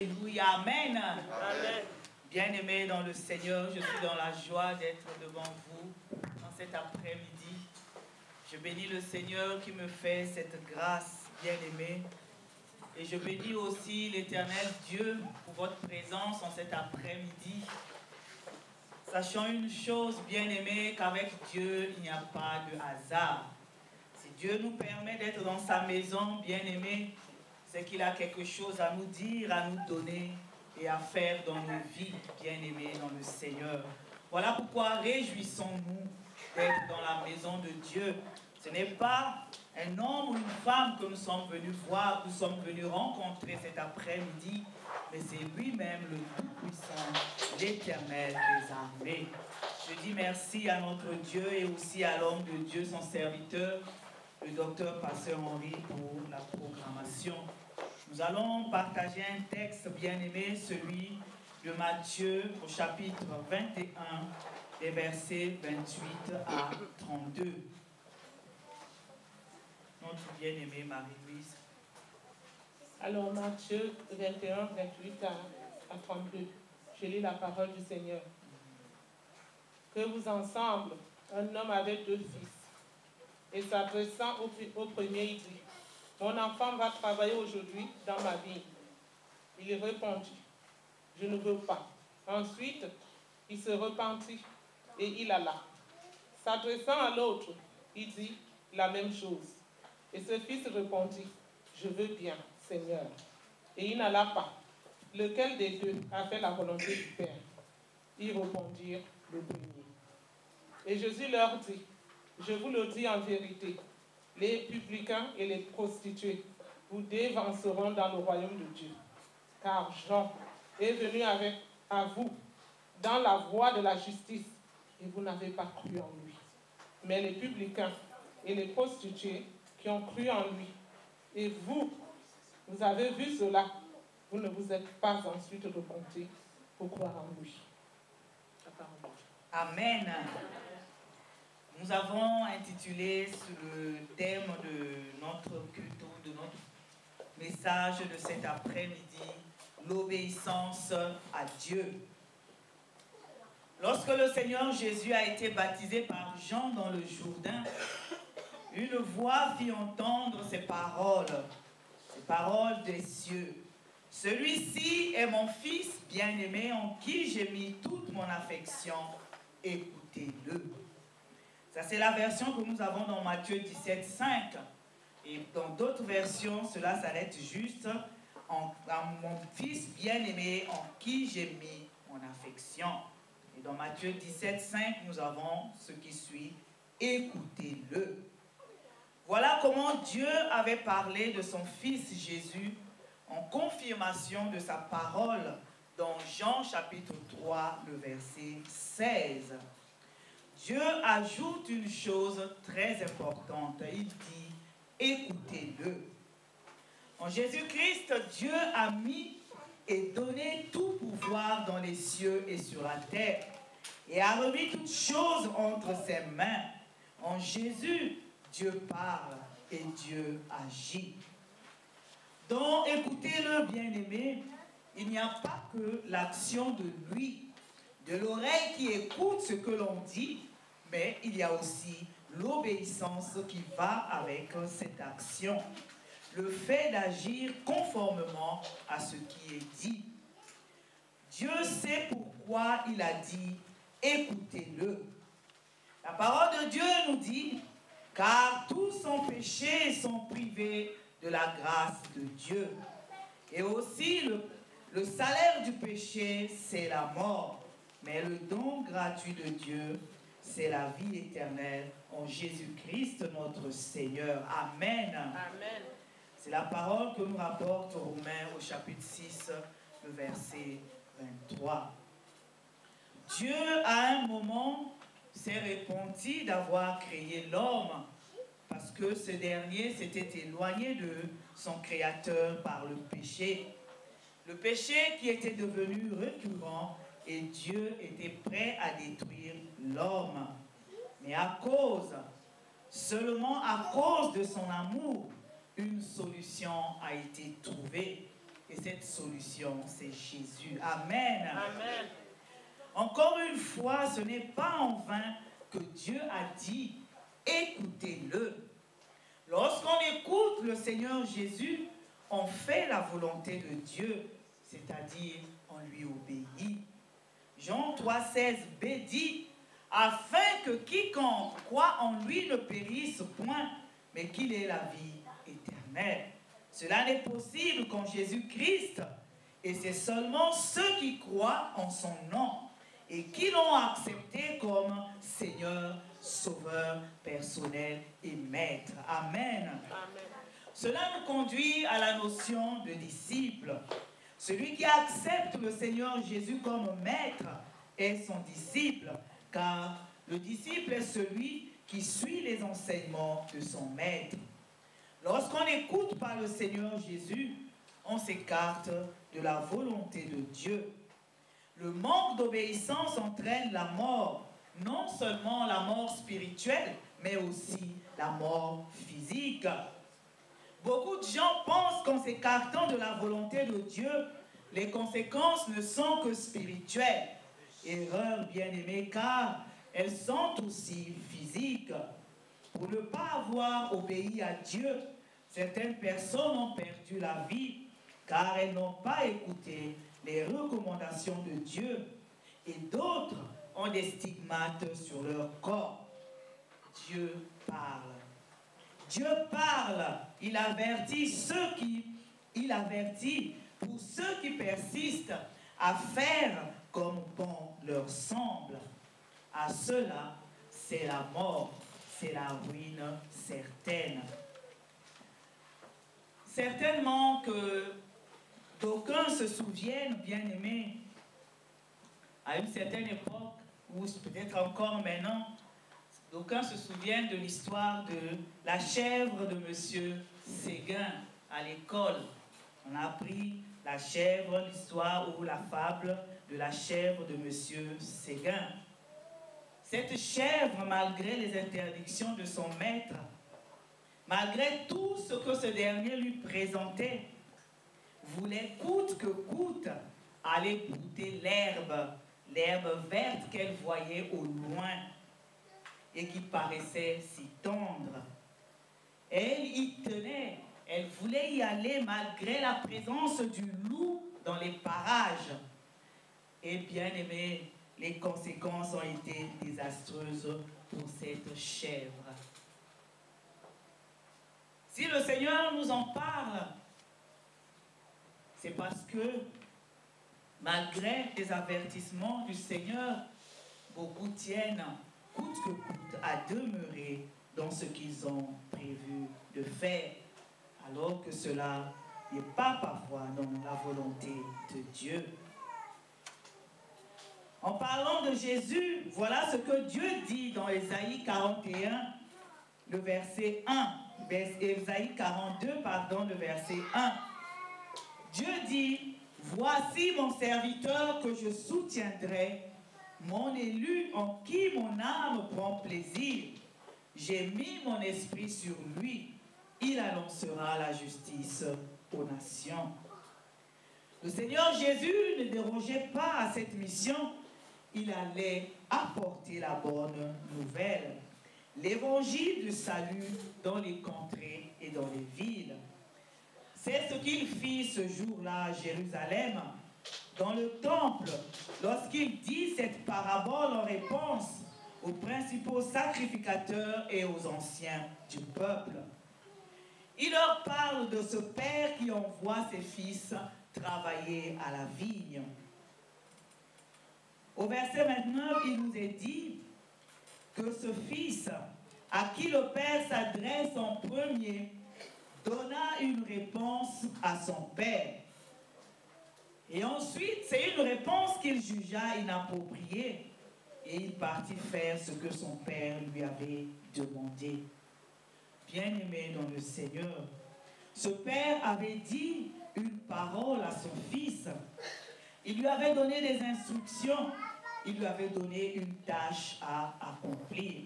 Alléluia, amen. Amen. Bien-aimés dans le Seigneur, je suis dans la joie d'être devant vous dans cet après-midi. Je bénis le Seigneur qui me fait cette grâce, bien-aimée. Et je bénis aussi l'Éternel Dieu pour votre présence en cet après-midi. Sachant une chose, bien-aimée, qu'avec Dieu, il n'y a pas de hasard. Si Dieu nous permet d'être dans sa maison, bien-aimée, c'est qu'il a quelque chose à nous dire, à nous donner et à faire dans nos vies, bien-aimés dans le Seigneur. Voilà pourquoi réjouissons-nous d'être dans la maison de Dieu. Ce n'est pas un homme ou une femme que nous sommes venus voir, que nous sommes venus rencontrer cet après-midi, mais c'est lui-même le Tout-Puissant, l'Éternel des armées. Je dis merci à notre Dieu et aussi à l'homme de Dieu, son serviteur, le docteur Pasteur Henri, pour la programmation. Nous allons partager un texte bien-aimé, celui de Matthieu au chapitre 21, des versets 28 à 32. Notre bien-aimée Marie-Louise. Alors Matthieu 21, 28 à 32. Je lis la parole du Seigneur. Que vous ensemble, un homme avait 2 fils. Et s'adressant au premier, il dit, « Mon enfant va travailler aujourd'hui dans ma vigne. » Il répondit, « Je ne veux pas. » Ensuite, il se repentit et il alla. S'adressant à l'autre, il dit la même chose. Et ce fils répondit, « Je veux bien, Seigneur. » Et il n'alla pas. Lequel des deux a fait la volonté du Père? Ils répondirent, « Le premier. » Et Jésus leur dit, « Je vous le dis en vérité, les publicains et les prostituées vous dévanceront dans le royaume de Dieu. Car Jean est venu à vous dans la voie de la justice, et vous n'avez pas cru en lui. Mais les publicains et les prostituées qui ont cru en lui, et vous avez vu cela, vous ne vous êtes pas ensuite repentis pour croire en lui. » Amen. Nous avons intitulé sous le thème de notre culte, de notre message de cet après-midi, l'obéissance à Dieu. Lorsque le Seigneur Jésus a été baptisé par Jean dans le Jourdain, une voix fit entendre ces paroles des cieux. Celui-ci est mon fils bien-aimé en qui j'ai mis toute mon affection. Écoutez-le. Ça, c'est la version que nous avons dans Matthieu 17, 5. Et dans d'autres versions, cela s'arrête juste en mon fils bien-aimé en qui j'ai mis mon affection. Et dans Matthieu 17, 5, nous avons ce qui suit. Écoutez-le. Voilà comment Dieu avait parlé de son fils Jésus en confirmation de sa parole dans Jean chapitre 3, le verset 16. Dieu ajoute une chose très importante. Il dit, écoutez-le. En Jésus-Christ, Dieu a mis et donné tout pouvoir dans les cieux et sur la terre et a remis toutes choses entre ses mains. En Jésus, Dieu parle et Dieu agit. Donc, écoutez-le, bien-aimé, il n'y a pas que l'action de lui, de l'oreille qui écoute ce que l'on dit, mais il y a aussi l'obéissance qui va avec cette action. Le fait d'agir conformément à ce qui est dit. Dieu sait pourquoi il a dit « écoutez-le ». La parole de Dieu nous dit « car tous ont péché et sont privés de la grâce de Dieu ». Et aussi le salaire du péché, c'est la mort. Mais le don gratuit de Dieu, c'est la vie éternelle en Jésus-Christ notre Seigneur. Amen. Amen. C'est la parole que nous rapporte Romains au chapitre 6, le verset 23. Dieu, à un moment, s'est repenti d'avoir créé l'homme parce que ce dernier s'était éloigné de son Créateur par le péché. Le péché qui était devenu récurrent et Dieu était prêt à détruire l'homme. Mais seulement à cause de son amour, une solution a été trouvée. Et Et cette solution, c'est Jésus. Amen. Amen. Encore une fois, ce n'est pas en vain que Dieu a dit, écoutez-le. Lorsqu'on écoute le Seigneur Jésus, on fait la volonté de Dieu, c'est-à-dire on lui obéit. Jean 3,16b dit, afin que quiconque croit en lui ne périsse point, mais qu'il ait la vie éternelle. Cela n'est possible qu'en Jésus-Christ, et c'est seulement ceux qui croient en son nom et qui l'ont accepté comme Seigneur, Sauveur, personnel et Maître. Amen. Amen. Cela nous conduit à la notion de disciple. Celui qui accepte le Seigneur Jésus comme Maître est son disciple, car le disciple est celui qui suit les enseignements de son Maître. Lorsqu'on n'écoute pas le Seigneur Jésus, on s'écarte de la volonté de Dieu. Le manque d'obéissance entraîne la mort, non seulement la mort spirituelle, mais aussi la mort physique. Beaucoup de gens pensent qu'en s'écartant de la volonté de Dieu, les conséquences ne sont que spirituelles. Erreur, bien-aimée, car elles sont aussi physiques. Pour ne pas avoir obéi à Dieu, certaines personnes ont perdu la vie, car elles n'ont pas écouté les recommandations de Dieu, et d'autres ont des stigmates sur leur corps. Dieu parle. Dieu parle. Il avertit pour ceux qui persistent à faire comme bon leur semble. À cela, c'est la mort, c'est la ruine certaine. Certainement que d'aucuns se souviennent, bien-aimés, à une certaine époque, ou peut-être encore maintenant, d'aucuns se souviennent de l'histoire de la chèvre de M. Séguin à l'école. On a appris la chèvre, l'histoire ou la fable de la chèvre de M. Séguin. Cette chèvre, malgré les interdictions de son maître, malgré tout ce que ce dernier lui présentait, voulait coûte que coûte aller goûter l'herbe verte qu'elle voyait au loin et qui paraissait si tendre. Elle y tenait, elle voulait y aller malgré la présence du loup dans les parages. Et bien aimé, les conséquences ont été désastreuses pour cette chèvre. Si le Seigneur nous en parle, c'est parce que, malgré les avertissements du Seigneur, beaucoup tiennent, coûte que coûte, à demeurer dans ce qu'ils ont prévu de faire, alors que cela n'est pas parfois dans la volonté de Dieu. En parlant de Jésus, voilà ce que Dieu dit dans Ésaïe 41, le verset 1. Ésaïe 42, le verset 1. Dieu dit, voici mon serviteur que je soutiendrai, mon élu en qui mon âme prend plaisir. J'ai mis mon esprit sur lui, il annoncera la justice aux nations. Le Seigneur Jésus ne dérogeait pas à cette mission, il allait apporter la bonne nouvelle, l'évangile du salut dans les contrées et dans les villes. C'est ce qu'il fit ce jour-là à Jérusalem, dans le temple, lorsqu'il dit cette parabole en réponse aux principaux sacrificateurs et aux anciens du peuple. Il leur parle de ce père qui envoie ses fils travailler à la vigne. Au verset 29, il nous est dit que ce fils, à qui le père s'adresse en premier, donna une réponse à son père. Et ensuite, c'est une réponse qu'il jugea inappropriée. Et il partit faire ce que son père lui avait demandé. Bien-aimé dans le Seigneur, ce père avait dit une parole à son fils. Il lui avait donné des instructions. Il lui avait donné une tâche à accomplir.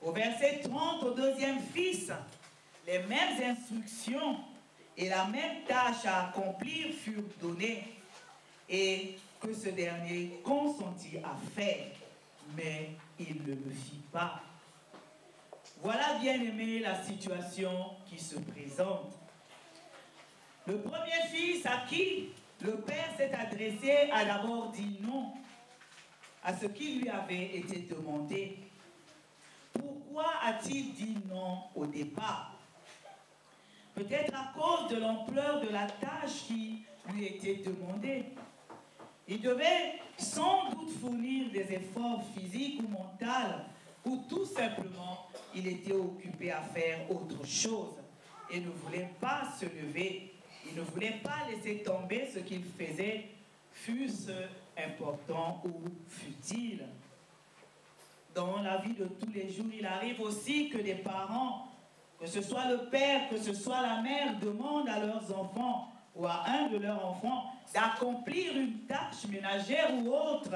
Au verset 30, au deuxième fils, les mêmes instructions et la même tâche à accomplir furent données, et que ce dernier consentit à faire, mais il ne le fit pas. Voilà, bien-aimé, la situation qui se présente. Le premier fils à qui le père s'est adressé a d'abord dit non à ce qui lui avait été demandé. Pourquoi a-t-il dit non au départ? Peut-être à cause de l'ampleur de la tâche qui lui était demandée. Il devait sans doute fournir des efforts physiques ou mentaux, ou tout simplement il était occupé à faire autre chose et ne voulait pas se lever. Il ne voulait pas laisser tomber ce qu'il faisait, fût-ce important ou futile. Dans la vie de tous les jours, il arrive aussi que des parents, que ce soit le père, que ce soit la mère, demandent à leurs enfants ou à un de leurs enfants d'accomplir une tâche ménagère ou autre.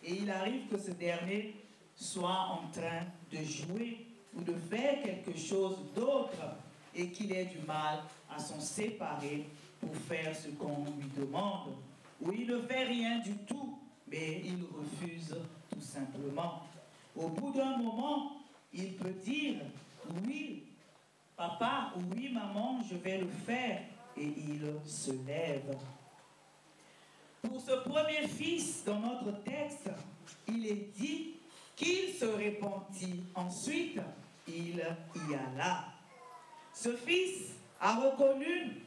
Et il arrive que ce dernier soit en train de jouer ou de faire quelque chose d'autre et qu'il ait du mal à s'en séparer pour faire ce qu'on lui demande. Ou il ne fait rien du tout, mais il refuse tout simplement. Au bout d'un moment, il peut dire « Oui, papa, oui, maman, je vais le faire » et il se lève. Pour ce premier fils, dans notre texte, il est dit qu'il se repentit. Ensuite, il y alla. Ce fils a reconnu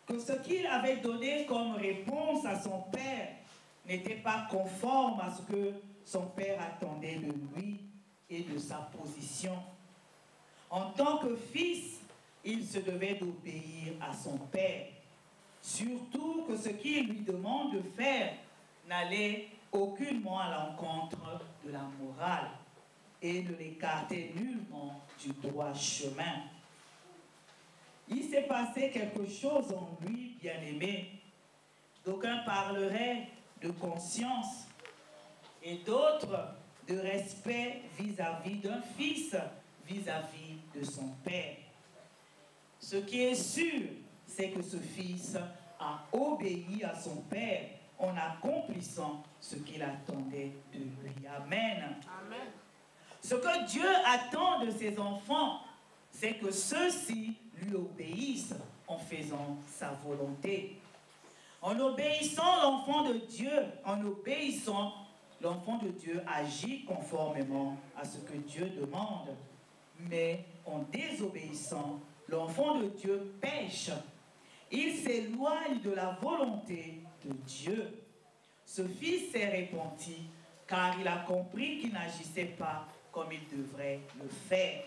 que ce qu'il avait donné comme réponse à son père n'était pas conforme à ce que son père attendait de lui et de sa position. En tant que fils, il se devait d'obéir à son père, surtout que ce qu'il lui demande de faire n'allait aucunement à l'encontre de la morale et ne l'écartait nullement du droit chemin. Il s'est passé quelque chose en lui, bien-aimé. D'aucuns parleraient de conscience et d'autres de respect vis-à-vis d'un fils, vis-à-vis de son père. Ce qui est sûr, c'est que ce fils a obéi à son père en accomplissant ce qu'il attendait de lui. Amen. Amen. Ce que Dieu attend de ses enfants, c'est que ceux-ci lui obéissent en faisant sa volonté. En obéissant l'enfant de Dieu, l'enfant de Dieu agit conformément à ce que Dieu demande. Mais en désobéissant, l'enfant de Dieu pêche. Il s'éloigne de la volonté de Dieu. Ce fils s'est repenti car il a compris qu'il n'agissait pas comme il devrait le faire.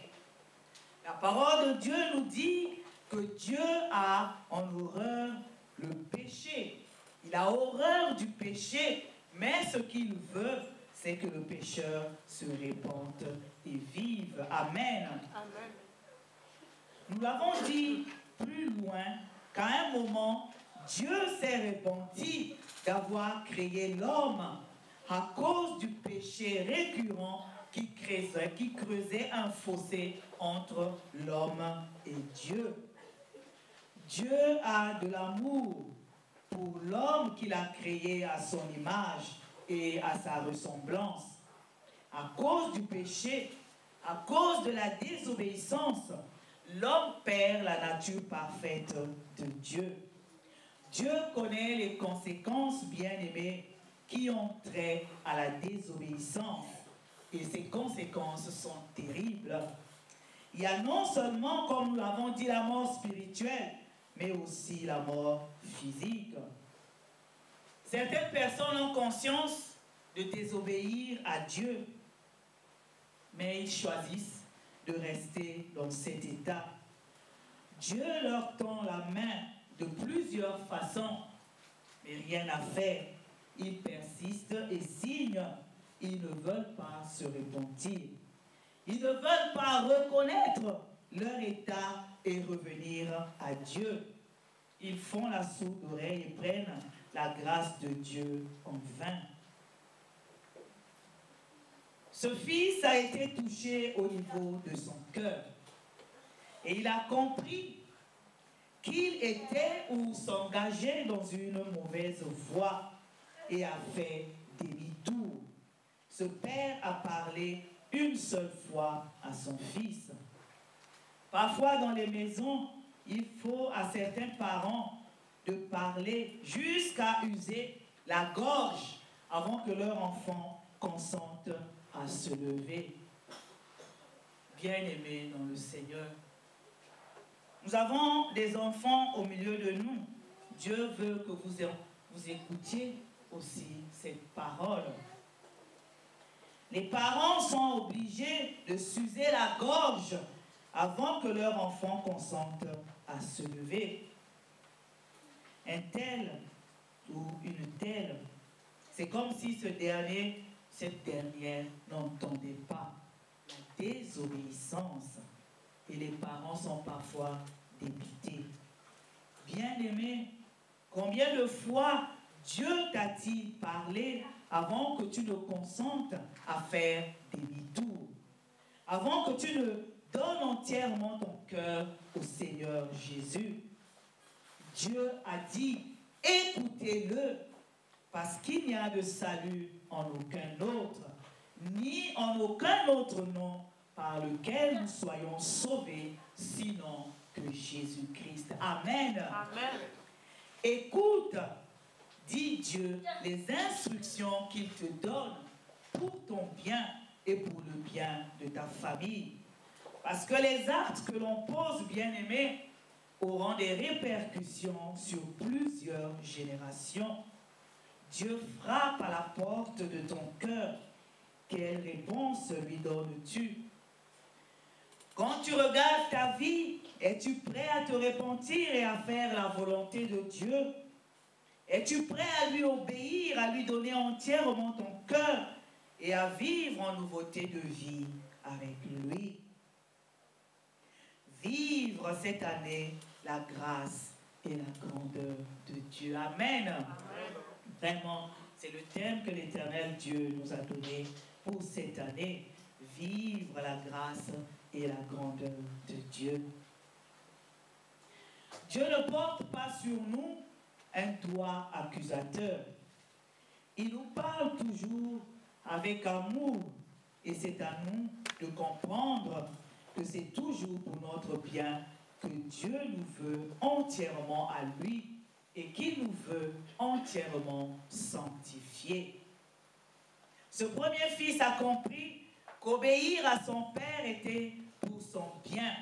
La parole de Dieu nous dit que Dieu a en horreur le péché. Il a horreur du péché, mais ce qu'il veut, c'est que le pécheur se répande et vive. Amen. Amen. Nous l'avons dit plus loin qu'à un moment, Dieu s'est repenti d'avoir créé l'homme à cause du péché récurrent qui creusait un fossé entre l'homme et Dieu. Dieu a de l'amour pour l'homme qu'il a créé à son image et à sa ressemblance. À cause du péché, à cause de la désobéissance, l'homme perd la nature parfaite de Dieu. Dieu connaît les conséquences, bien-aimées, qui ont trait à la désobéissance. Et ces conséquences sont terribles. Il y a non seulement, comme nous l'avons dit, la mort spirituelle, mais aussi la mort physique. Certaines personnes ont conscience de désobéir à Dieu, mais ils choisissent de rester dans cet état. Dieu leur tend la main de plusieurs façons, mais rien à faire. Ils persistent et signent. Ils ne veulent pas se repentir. Ils ne veulent pas reconnaître leur état et revenir à Dieu. Ils font la sourde oreille et prennent la grâce de Dieu en vain. Ce fils a été touché au niveau de son cœur. Et il a compris qu'il était ou s'engageait dans une mauvaise voie et a fait demi-tour. Ce père a parlé une seule fois à son fils. Parfois dans les maisons, il faut à certains parents de parler jusqu'à user la gorge avant que leur enfant consente à se lever. Bien-aimés dans le Seigneur, nous avons des enfants au milieu de nous. Dieu veut que vous écoutiez aussi cette parole. Les parents sont obligés de s'user la gorge avant que leur enfant consente à se lever. Un tel ou une telle, c'est comme si cette dernière n'entendait pas la désobéissance. Et les parents sont parfois dépités. Bien-aimé, combien de fois Dieu t'a-t-il parlé avant que tu ne consentes à faire demi-tour? Avant que tu ne donnes entièrement ton cœur au Seigneur Jésus? Dieu a dit, écoutez-le, parce qu'il n'y a de salut en aucun autre, ni en aucun autre nom par lequel nous soyons sauvés, sinon que Jésus-Christ. Amen. Amen. Écoute, dit Dieu, les instructions qu'il te donne pour ton bien et pour le bien de ta famille. Parce que les actes que l'on pose, bien-aimés, auront des répercussions sur plusieurs générations. Dieu frappe à la porte de ton cœur. Quelle réponse lui donnes-tu? Quand tu regardes ta vie, es-tu prêt à te repentir et à faire la volonté de Dieu? Es-tu prêt à lui obéir, à lui donner entièrement ton cœur et à vivre en nouveauté de vie avec lui? Vivre cette année la grâce et la grandeur de Dieu. Amen. Amen. Vraiment, c'est le thème que l'Éternel Dieu nous a donné pour cette année. Vivre la grâce et la grandeur de Dieu. Dieu ne porte pas sur nous un doigt accusateur. Il nous parle toujours avec amour et c'est à nous de comprendre que c'est toujours pour notre bien que Dieu nous veut entièrement à lui et qu'il nous veut entièrement sanctifier. Ce premier fils a compris qu'obéir à son père était pour son bien,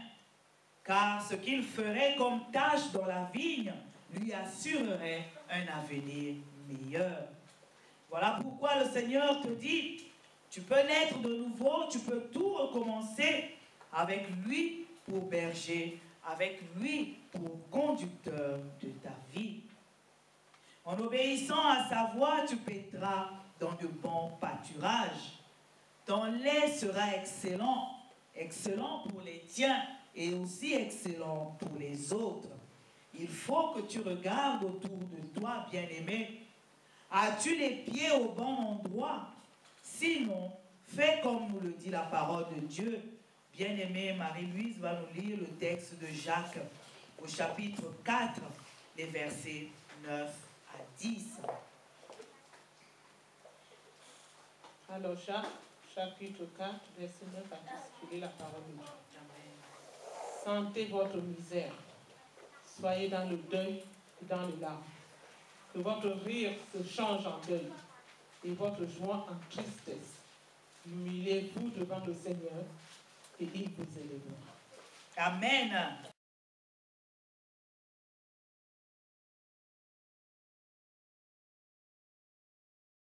car ce qu'il ferait comme tâche dans la vigne lui assurerait un avenir meilleur. Voilà pourquoi le Seigneur te dit, tu peux naître de nouveau, tu peux tout recommencer avec lui pour berger, avec lui pour conducteur de ta vie. En obéissant à sa voix, tu paîtras dans de bons pâturages. Ton lait sera excellent, excellent pour les tiens et aussi excellent pour les autres. Il faut que tu regardes autour de toi, bien-aimé. As-tu les pieds au bon endroit? Sinon, fais comme nous le dit la parole de Dieu. Bien-aimée, Marie-Louise va nous lire le texte de Jacques au chapitre 4, les versets 9 à 10. Alors, Jacques, chapitre 4, verset 9 à 10, je lis la parole de Dieu. Sentez votre misère, soyez dans le deuil et dans les larmes. Que votre rire se change en deuil et votre joie en tristesse. Humiliez-vous devant le Seigneur et il vous élèvera. Amen.